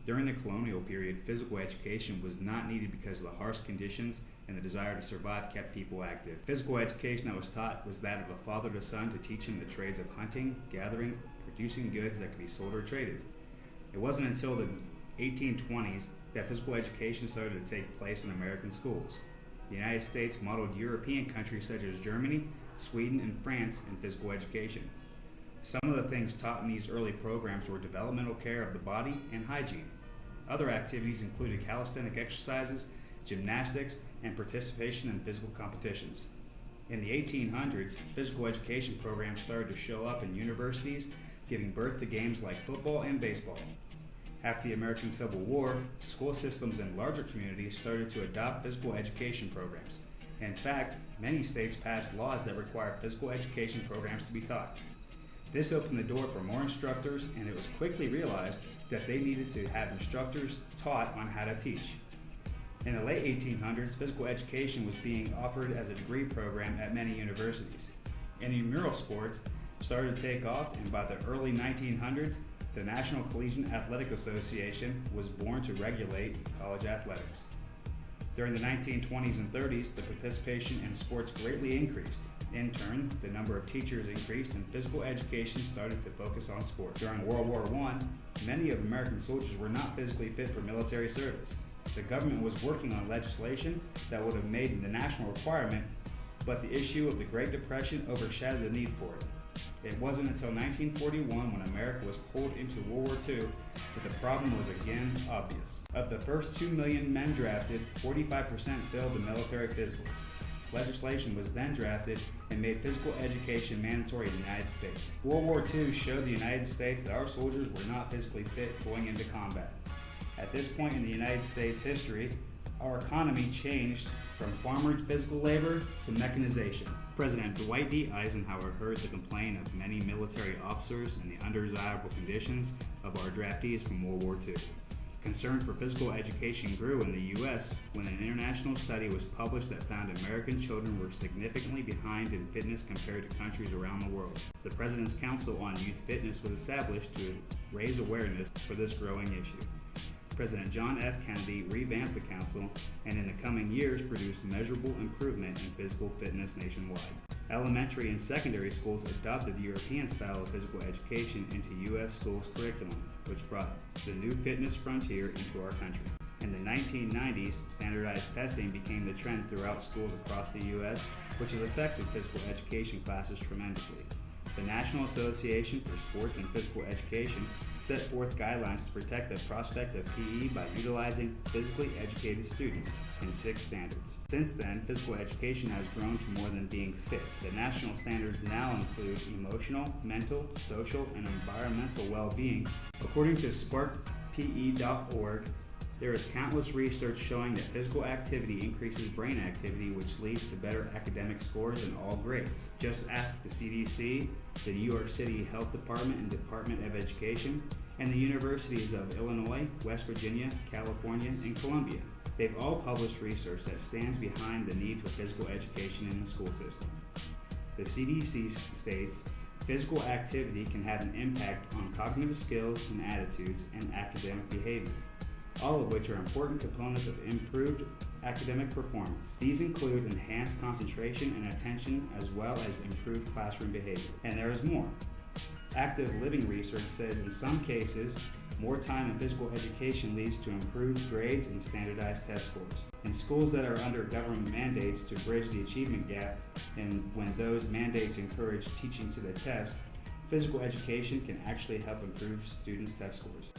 During the colonial period, physical education was not needed because the harsh conditions and the desire to survive kept people active. Physical education that was taught was that of a father to son to teach him the trades of hunting, gathering, producing goods that could be sold or traded. It wasn't until the 1820s that physical education started to take place in American schools. The United States modeled European countries such as Germany, Sweden, and France in physical education. Some of the things taught in these early programs were developmental care of the body and hygiene. Other activities included calisthenic exercises, gymnastics, and participation in physical competitions. In the 1800s, physical education programs started to show up in universities, giving birth to games like football and baseball. After the American Civil War, school systems in larger communities started to adopt physical education programs. In fact, many states passed laws that required physical education programs to be taught. This opened the door for more instructors, and it was quickly realized that they needed to have instructors taught on how to teach. In the late 1800s, physical education was being offered as a degree program at many universities. Intramural sports started to take off, and by the early 1900s, the National Collegiate Athletic Association was born to regulate college athletics. During the 1920s and 30s, the participation in sports greatly increased. In turn, the number of teachers increased and physical education started to focus on sport. During World War I, many of American soldiers were not physically fit for military service. The government was working on legislation that would have made the national requirement, but the issue of the Great Depression overshadowed the need for it. It wasn't until 1941, when America was pulled into World War II, that the problem was again obvious. Of the first 2 million men drafted, 45% failed the military physicals. Legislation was then drafted and made physical education mandatory in the United States. World War II showed the United States that our soldiers were not physically fit going into combat. At this point in the United States history, our economy changed from farmer physical labor to mechanization. President Dwight D. Eisenhower heard the complaint of many military officers and the undesirable conditions of our draftees from World War II. Concern for physical education grew in the U.S. when an international study was published that found American children were significantly behind in fitness compared to countries around the world. The President's Council on Youth Fitness was established to raise awareness for this growing issue. President John F. Kennedy revamped the council and in the coming years produced measurable improvement in physical fitness nationwide. Elementary and secondary schools adopted the European style of physical education into U.S. schools curriculum, which brought the new fitness frontier into our country. In the 1990s, standardized testing became the trend throughout schools across the U.S., which has affected physical education classes tremendously. The National Association for Sports and Physical Education set forth guidelines to protect the prospect of PE by utilizing physically educated students in 6 standards. Since then, physical education has grown to more than being fit. The national standards now include emotional, mental, social, and environmental well-being. According to sparkpe.org, there is countless research showing that physical activity increases brain activity, which leads to better academic scores in all grades. Just ask the CDC, the New York City Health Department and Department of Education, and the universities of Illinois, West Virginia, California, and Columbia. They've all published research that stands behind the need for physical education in the school system. The CDC states physical activity can have an impact on cognitive skills and attitudes and academic behavior, all of which are important components of improved academic performance. These include enhanced concentration and attention, as well as improved classroom behavior. And there is more. Active living research says in some cases, more time in physical education leads to improved grades and standardized test scores. In schools that are under government mandates to bridge the achievement gap, and when those mandates encourage teaching to the test, physical education can actually help improve students' test scores.